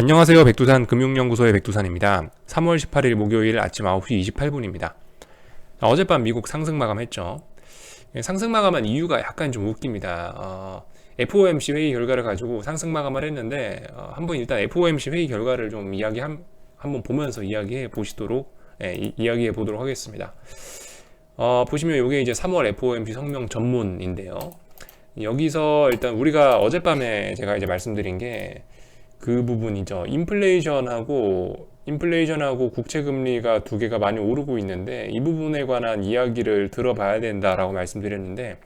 안녕하세요. 백두산 금융연구소의 백두산입니다. 3월 18일 목요일 아침 9시 28분입니다. 어젯밤 미국 상승 마감했죠. 상승 마감한 이유가 약간 좀 웃깁니다. FOMC 회의 결과를 가지고 상승 마감을 했는데 한번 일단 FOMC 회의 결과를 좀 한번 보면서 이야기해 보시도록 이야기해 보도록 하겠습니다. 보시면 이게 이제 3월 FOMC 성명 전문인데요. 여기서 일단 우리가 어젯밤에 제가 이제 말씀드린 게 그 부분이죠. 인플레이션하고 국채 금리가 두 개가 많이 오르고 있는데 이 부분에 관한 이야기를 들어봐야 된다라고 말씀드렸는데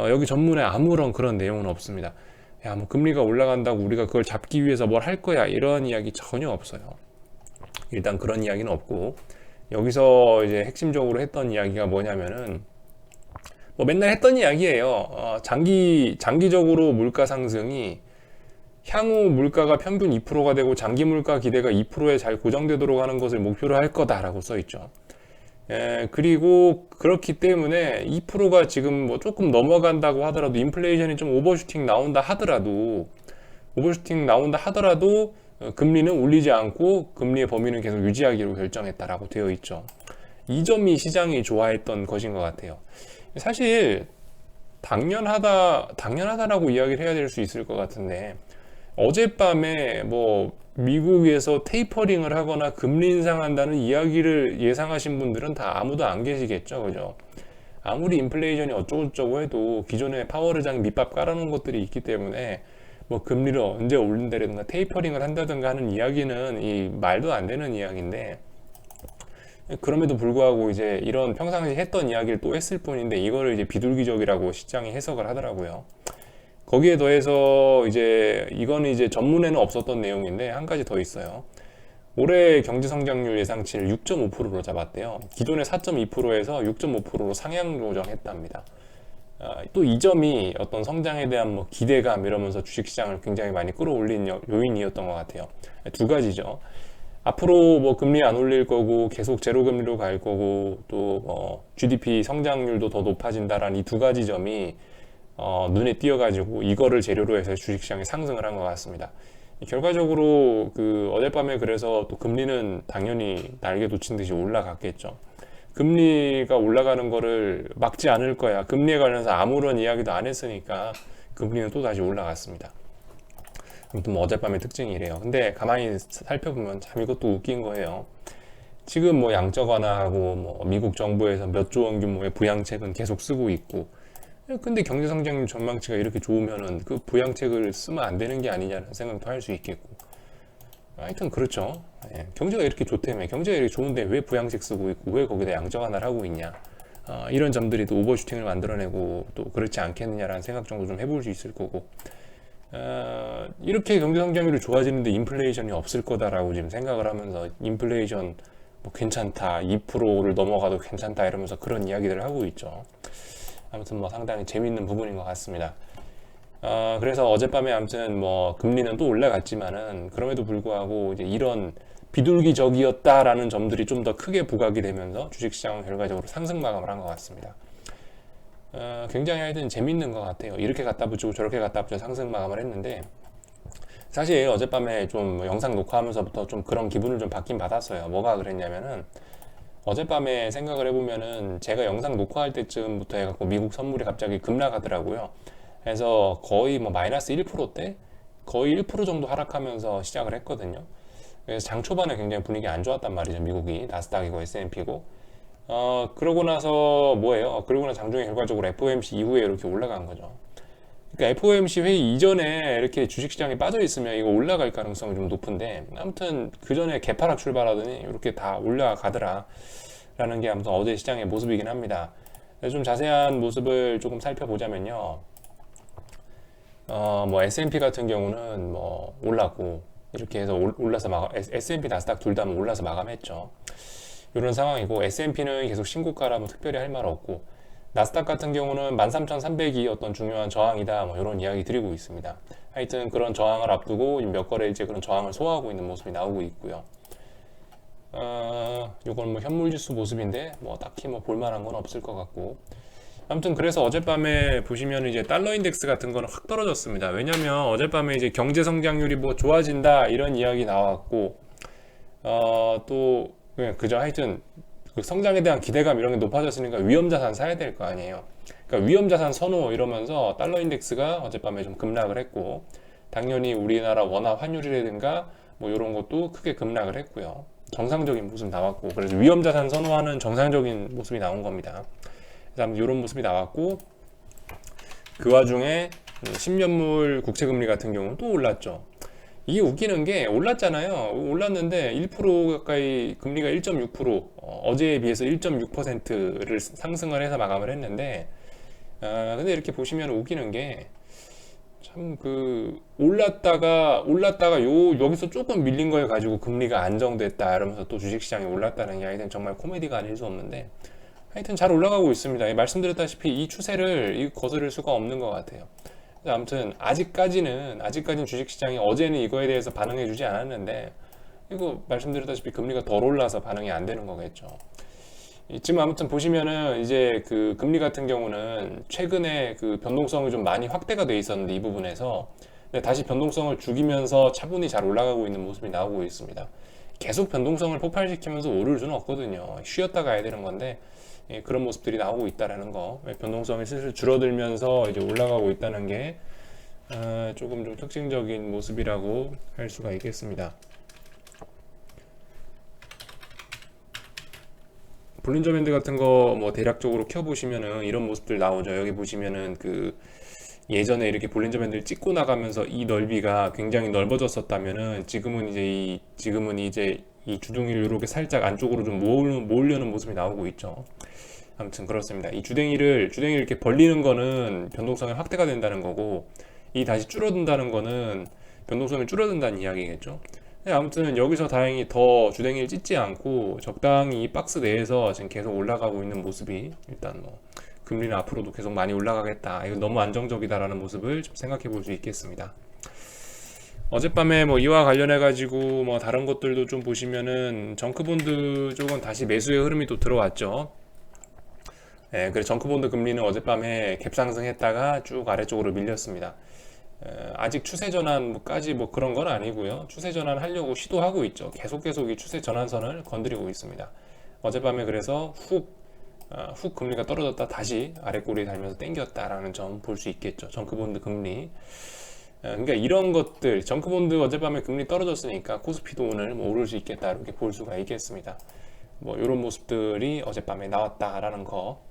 여기 전문에 아무런 그런 내용은 없습니다. 야, 뭐 금리가 올라간다고 우리가 그걸 잡기 위해서 뭘 할 거야 이런 이야기 전혀 없어요. 일단 그런 이야기는 없고 여기서 이제 핵심적으로 했던 이야기가 뭐냐면은 뭐 맨날 했던 이야기예요. 장기적으로 물가 상승이 향후 물가가 평균 2%가 되고 장기 물가 기대가 2%에 잘 고정되도록 하는 것을 목표로 할 거다라고 써 있죠. 그리고 그렇기 때문에 2%가 지금 뭐 조금 넘어간다고 하더라도 인플레이션이 좀 오버슈팅 나온다 하더라도 금리는 올리지 않고 금리의 범위는 계속 유지하기로 결정했다라고 되어 있죠. 이 점이 시장이 좋아했던 것인 것 같아요. 사실 당연하다라고 이야기를 해야 될 수 있을 것 같은데 어젯밤에 뭐 미국에서 테이퍼링을 하거나 금리 인상한다는 이야기를 예상하신 분들은 다 아무도 안 계시겠죠, 그죠? 아무리 인플레이션이 어쩌고저쩌고 해도 기존에 파월 의장이 밑밥 깔아놓은 것들이 있기 때문에 뭐 금리를 언제 올린다든가 테이퍼링을 한다든가 하는 이야기는 이 말도 안 되는 이야기인데 그럼에도 불구하고 이제 이런 평상시 했던 이야기를 또 했을 뿐인데 이거를 이제 비둘기적이라고 시장이 해석을 하더라고요. 거기에 더해서 이제 이거는 이제 전문에는 없었던 내용인데 한 가지 더 있어요. 올해 경제 성장률 예상치를 6.5%로 잡았대요. 기존의 4.2%에서 6.5%로 상향 조정했답니다. 또 이 점이 어떤 성장에 대한 뭐 기대감 이러면서 주식시장을 굉장히 많이 끌어올린 요인이었던 것 같아요. 두 가지죠. 앞으로 뭐 금리 안 올릴 거고 계속 제로 금리로 갈 거고 또 뭐 GDP 성장률도 더 높아진다라는 이 두 가지 점이 눈에 띄어가지고 이거를 재료로 해서 주식시장이 상승을 한 것 같습니다. 결과적으로 그 어젯밤에 그래서 또 금리는 당연히 날개 놓친 듯이 올라갔겠죠. 금리가 올라가는 거를 막지 않을 거야. 금리에 관해서 아무런 이야기도 안 했으니까 금리는 또 다시 올라갔습니다. 아무튼 뭐 어젯밤의 특징이 이래요. 근데 가만히 살펴보면 참 이것도 웃긴 거예요. 지금 뭐 양적 완화하고 뭐 미국 정부에서 몇 조 원 규모의 부양책은 계속 쓰고 있고 근데 경제 성장률 전망치가 이렇게 좋으면은 그 부양책을 쓰면 안 되는 게 아니냐는 생각도 할 수 있겠고 하여튼 그렇죠. 경제가 이렇게 좋다며 경제가 이렇게 좋은데 왜 부양책 쓰고 있고 왜 거기다 양적 완화를 하고 있냐 이런 점들이 또 오버슈팅을 만들어내고 또 그렇지 않겠느냐라는 생각 정도 좀 해볼 수 있을 거고 이렇게 경제 성장률이 좋아지는데 인플레이션이 없을 거다라고 지금 생각을 하면서 인플레이션 뭐 괜찮다 2%를 넘어가도 괜찮다 이러면서 그런 이야기들을 하고 있죠. 아무튼 뭐 상당히 재밌는 부분인 것 같습니다. 그래서 어젯밤에 아무튼 뭐 금리는 또 올라갔지만은 그럼에도 불구하고 이제 이런 비둘기적이었다라는 점들이 좀 더 크게 부각이 되면서 주식시장은 결과적으로 상승 마감을 한 것 같습니다. 굉장히 하여튼 재밌는 것 같아요. 이렇게 갖다 붙이고 저렇게 갖다 붙여 상승 마감을 했는데 사실 어젯밤에 좀 영상 녹화하면서부터 좀 그런 기분을 좀 받긴 받았어요. 뭐가 그랬냐면은 어젯밤에 생각을 해보면은 제가 영상 녹화할 때쯤부터 해갖고 미국 선물이 갑자기 급락하더라고요. 그래서 거의 뭐 마이너스 1%대 거의 1% 정도 하락하면서 시작을 했거든요. 그래서 장 초반에 굉장히 분위기 안 좋았단 말이죠. 미국이 나스닥이고 S&P고 그러고 나서 뭐예요? 그러고 나서 장중에 결과적으로 FOMC 이후에 이렇게 올라간 거죠. 그러니까 FOMC 회의 이전에 이렇게 주식시장이 빠져 있으면 이거 올라갈 가능성이 좀 높은데 아무튼 그 전에 개파락 출발하더니 이렇게 다 올라가더라 라는 게 아무튼 어제 시장의 모습이긴 합니다. 좀 자세한 모습을 조금 살펴보자면요. 뭐 S&P 같은 경우는 뭐 올랐고 이렇게 해서 올라서 S&P 나스닥 둘 다 올라서 마감했죠. 이런 상황이고 S&P는 계속 신고가라 뭐 특별히 할 말 없고 나스닥 같은 경우는 13,300이 어떤 중요한 저항이다 뭐 이런 이야기 드리고 있습니다. 하여튼 그런 저항을 앞두고 몇 거래일째 그런 저항을 소화하고 있는 모습이 나오고 있고요. 이건 뭐 현물지수 모습인데 뭐 딱히 뭐 볼만한 건 없을 것 같고 아무튼 그래서 어젯밤에 보시면 이제 달러 인덱스 같은 거는 확 떨어졌습니다. 왜냐면 어젯밤에 이제 경제 성장률이 뭐 좋아진다 이런 이야기 나왔고, 또 그냥 그저 하여튼 그 성장에 대한 기대감 이런 게 높아졌으니까 위험 자산 사야 될 거 아니에요. 그러니까 위험 자산 선호 이러면서 달러 인덱스가 어젯밤에 좀 급락을 했고, 당연히 우리나라 원화 환율이라든가 뭐 이런 것도 크게 급락을 했고요. 정상적인 모습 나왔고, 그래서 위험 자산 선호하는 정상적인 모습이 나온 겁니다. 그다음 이런 모습이 나왔고, 그 와중에 10년물 국채금리 같은 경우는 또 올랐죠. 이게 웃기는 게 올랐잖아요. 올랐는데 1% 가까이 금리가 1.6% 어제에 비해서 1.6%를 상승을 해서 마감을 했는데, 근데 이렇게 보시면 웃기는 게 참 그 올랐다가 여기서 조금 밀린 거에 가지고 금리가 안정됐다 이러면서 또 주식시장이 올랐다는 이야기는 정말 코미디가 아닐 수 없는데, 하여튼 잘 올라가고 있습니다. 말씀드렸다시피 이 추세를 거스를 수가 없는 것 같아요. 아무튼 아직까지는 주식시장이 어제는 이거에 대해서 반응해주지 않았는데, 이거 말씀드렸다시피 금리가 덜 올라서 반응이 안 되는 거겠죠. 지금 아무튼 보시면은 이제 그 금리 같은 경우는 최근에 그 변동성이 좀 많이 확대가 돼 있었는데, 이 부분에서 다시 변동성을 죽이면서 차분히 잘 올라가고 있는 모습이 나오고 있습니다. 계속 변동성을 폭발시키면서 오를 수는 없거든요. 쉬었다 가야 되는 건데, 그런 모습들이 나오고 있다라는 거, 변동성이 슬슬 줄어들면서 이제 올라가고 있다는 게 조금 좀 특징적인 모습이라고 할 수가 있겠습니다. 볼린저 밴드 같은 거 뭐 대략적으로 켜보시면은 이런 모습들 나오죠. 여기 보시면은 그 예전에 이렇게 볼린저 밴드를 찍고 나가면서 이 넓이가 굉장히 넓어졌었다면은 지금은 이제 이 주둥이를 이렇게 살짝 안쪽으로 좀 모으려는 모습이 나오고 있죠. 아무튼 그렇습니다. 이 주댕이를 이렇게 벌리는 거는 변동성이 확대가 된다는 거고, 이 다시 줄어든다는 거는 변동성이 줄어든다는 이야기겠죠. 아무튼 여기서 다행히 더 주댕이를 찢지 않고 적당히 이 박스 내에서 지금 계속 올라가고 있는 모습이, 일단 뭐 금리는 앞으로도 계속 많이 올라가겠다, 이거 너무 안정적이다라는 모습을 좀 생각해 볼 수 있겠습니다. 어젯밤에 뭐 이와 관련해 가지고 뭐 다른 것들도 좀 보시면은 정크본드 쪽은 다시 매수의 흐름이 또 들어왔죠. 그래서 정크본드 금리는 어젯밤에 갭상승했다가 쭉 아래쪽으로 밀렸습니다. 아직 추세 전환까지 뭐 그런 건 아니고요. 추세 전환 하려고 시도하고 있죠. 계속 이 추세 전환선을 건드리고 있습니다. 어젯밤에 그래서 훅 금리가 떨어졌다 다시 아래꼬리 달면서 땡겼다라는 점 볼 수 있겠죠. 정크본드 금리. 그러니까 이런 것들, 정크본드 어젯밤에 금리 떨어졌으니까 코스피도 오늘 뭐 오를 수 있겠다 이렇게 볼 수가 있겠습니다. 뭐 이런 모습들이 어젯밤에 나왔다라는 거,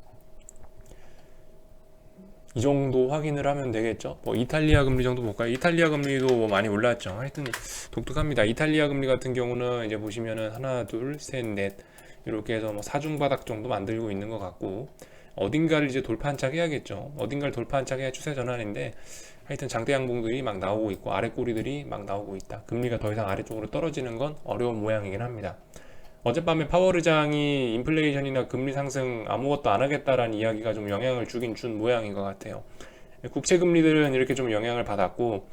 이 정도 확인을 하면 되겠죠. 뭐 이탈리아 금리 정도 볼까요? 이탈리아 금리도 뭐 많이 올랐죠. 하여튼 독특합니다. 이탈리아 금리 같은 경우는 이제 보시면은 하나, 둘, 셋, 넷 이렇게 해서 뭐 사중바닥 정도 만들고 있는 것 같고, 어딘가를 이제 돌파 한착 해야겠죠. 어딘가를 돌파 한착 해야 추세 전환인데, 하여튼 장대 양봉들이 막 나오고 있고 아래 꼬리들이 막 나오고 있다. 금리가 더 이상 아래쪽으로 떨어지는 건 어려운 모양이긴 합니다. 어젯밤에 파월 의장이 인플레이션이나 금리 상승 아무것도 안 하겠다라는 이야기가 좀 영향을 준 모양인 것 같아요. 국채 금리들은 이렇게 좀 영향을 받았고,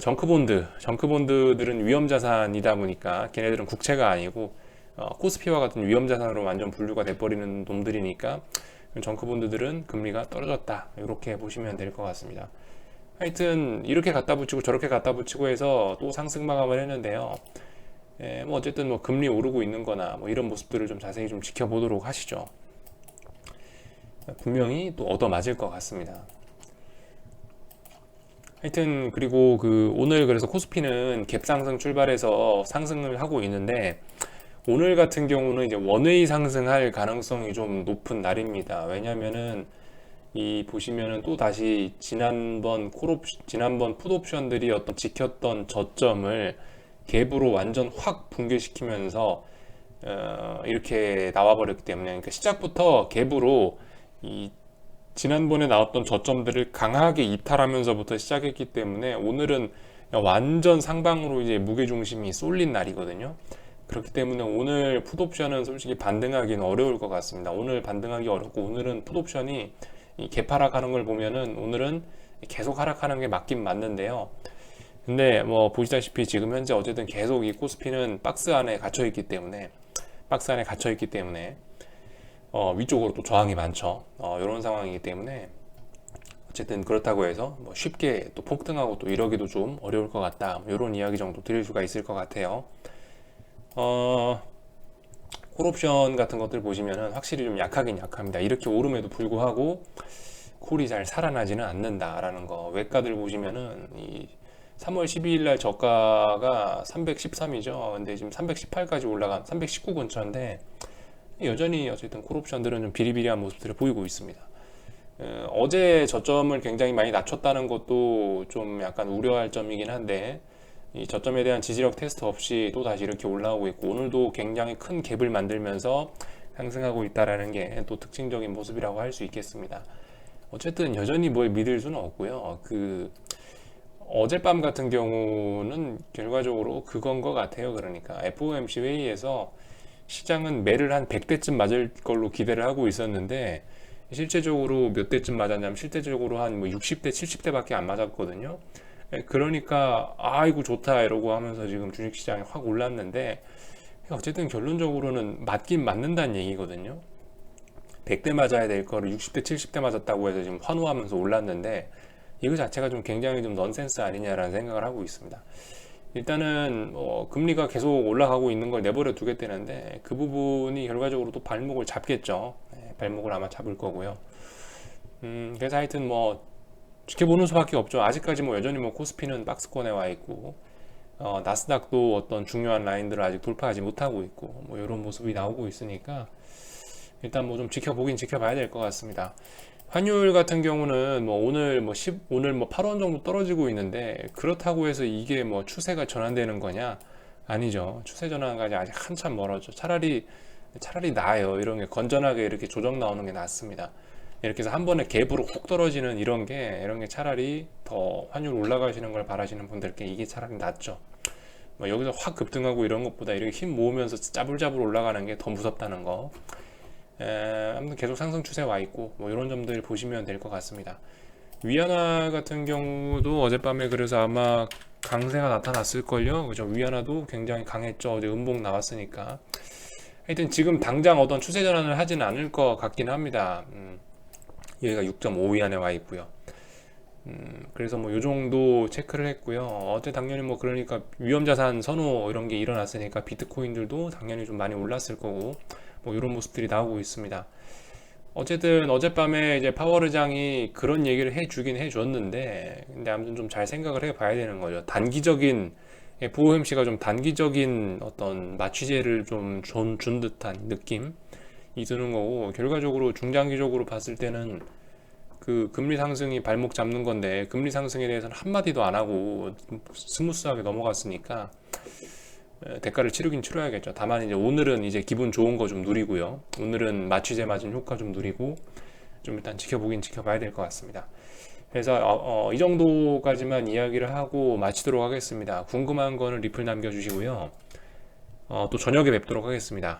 정크본드들은 위험자산이다 보니까 걔네들은 국채가 아니고 코스피와 같은 위험자산으로 완전 분류가 돼버리는 놈들이니까 정크본드들은 금리가 떨어졌다, 이렇게 보시면 될 것 같습니다. 하여튼 이렇게 갖다 붙이고 저렇게 갖다 붙이고 해서 또 상승 마감을 했는데요. 뭐 어쨌든 뭐 금리 오르고 있는 거나 뭐 이런 모습들을 좀 자세히 좀 지켜보도록 하시죠. 분명히 또 얻어맞을 것 같습니다. 하여튼 그리고 오늘 그래서 코스피는 갭상승 출발해서 상승을 하고 있는데, 오늘 같은 경우는 이제 원웨이 상승할 가능성이 좀 높은 날입니다. 왜냐면은 이 보시면은 또 다시 지난번 풋옵션들이 어떤 지켰던 저점을 갭으로 완전 확 붕괴시키면서 이렇게 나와버렸기 때문에, 그러니까 시작부터 갭으로 이 지난번에 나왔던 저점들을 강하게 이탈하면서부터 시작했기 때문에 오늘은 완전 상방으로 이제 무게중심이 쏠린 날이거든요. 그렇기 때문에 오늘 풋옵션은 솔직히 반등하기는 어려울 것 같습니다. 오늘 반등하기 어렵고, 오늘은 풋옵션이 이 갭 하락하는 걸 보면은 오늘은 계속 하락하는 게 맞긴 맞는데요. 근데 뭐 보시다시피 지금 현재 어쨌든 계속 이 코스피는 박스 안에 갇혀 있기 때문에 위쪽으로 또 저항이 많죠. 이런 상황이기 때문에 어쨌든 그렇다고 해서 뭐 쉽게 또 폭등하고 또 이러기도 좀 어려울 것 같다. 이런 이야기 정도 드릴 수가 있을 것 같아요. 콜옵션 같은 것들 보시면은 확실히 좀 약하긴 약합니다. 이렇게 오름에도 불구하고 콜이 잘 살아나지는 않는다라는 거. 외가들 보시면은 이 3월 12일 날 저가가 313이죠. 근데 지금 318까지 올라간 319 근처인데 여전히 어쨌든 콜옵션들은 좀 비리비리한 모습들을 보이고 있습니다. 어제 저점을 굉장히 많이 낮췄다는 것도 좀 약간 우려할 점이긴 한데 이 저점에 대한 지지력 테스트 없이 또 다시 이렇게 올라오고 있고 오늘도 굉장히 큰 갭을 만들면서 상승하고 있다라는 게 또 특징적인 모습이라고 할 수 있겠습니다. 어쨌든 여전히 뭘 믿을 수는 없고요. 어젯밤 같은 경우는 결과적으로 그건 것 같아요. 그러니까 FOMC 회의에서 시장은 매를 한 100대쯤 맞을 걸로 기대를 하고 있었는데 실제적으로 몇 대쯤 맞았냐면 실제적으로 한 뭐 60대, 70대밖에 안 맞았거든요. 그러니까 아이고 좋다 이러고 하면서 지금 주식시장이 확 올랐는데 어쨌든 결론적으로는 맞긴 맞는다는 얘기거든요. 100대 맞아야 될 거를 60대, 70대 맞았다고 해서 지금 환호하면서 올랐는데 이거 자체가 좀 굉장히 좀 넌센스 아니냐라는 생각을 하고 있습니다. 일단은 금리가 계속 올라가고 있는 걸 내버려 두겠다는데 그 부분이 결과적으로 또 발목을 잡겠죠. 발목을 아마 잡을 거고요. 그래서 하여튼 뭐 지켜보는 수밖에 없죠. 아직까지 뭐 여전히 뭐 코스피는 박스권에 와 있고 나스닥도 어떤 중요한 라인들을 아직 돌파하지 못하고 있고 뭐 이런 모습이 나오고 있으니까 일단 뭐 좀 지켜보긴 지켜봐야 될 것 같습니다. 환율 같은 경우는 뭐 오늘 뭐 8원 정도 떨어지고 있는데 그렇다고 해서 이게 뭐 추세가 전환되는 거냐? 아니죠. 추세 전환까지 아직 한참 멀었죠. 차라리 나아요. 이런 게 건전하게 이렇게 조정 나오는 게 낫습니다. 이렇게 해서 한 번에 갭으로 훅 떨어지는 이런 게 차라리 더 환율 올라가시는 걸 바라시는 분들께 이게 차라리 낫죠. 뭐 여기서 확 급등하고 이런 것보다 이렇게 힘 모으면서 짜불짜불 올라가는 게 더 무섭다는 거. 아무튼 계속 상승 추세 와 있고 뭐 이런 점들 보시면 될 것 같습니다. 위안화 같은 경우도 어젯밤에 그래서 아마 강세가 나타났을걸요. 그죠? 위안화도 굉장히 강했죠. 어제 음봉 나왔으니까. 하여튼 지금 당장 어떤 추세 전환을 하지는 않을 것 같긴 합니다. 여기가 6.5위안에 와 있고요. 그래서 뭐 요 정도 체크를 했고요. 어제 당연히 뭐 그러니까 위험자산 선호 이런 게 일어났으니까 비트코인들도 당연히 좀 많이 올랐을 거고 뭐 이런 모습들이 나오고 있습니다. 어쨌든 어젯밤에 이제 파월 의장이 그런 얘기를 해주긴 해줬는데 근데 아무튼 좀 잘 생각을 해봐야 되는 거죠. 단기적인 FOMC가 좀 단기적인 어떤 마취제를 좀 준 듯한 느낌이 드는 거고 결과적으로 중장기적으로 봤을 때는 그 금리 상승이 발목 잡는 건데 금리 상승에 대해서는 한마디도 안 하고 스무스하게 넘어갔으니까 대가를 치르긴 치러야겠죠. 다만 이제 오늘은 이제 기분 좋은 거 좀 누리고요. 오늘은 마취제 맞은 효과 좀 누리고 좀 일단 지켜보긴 지켜봐야 될 것 같습니다. 그래서 이 정도까지만 이야기를 하고 마치도록 하겠습니다. 궁금한 거는 리플 남겨주시고요. 또 저녁에 뵙도록 하겠습니다.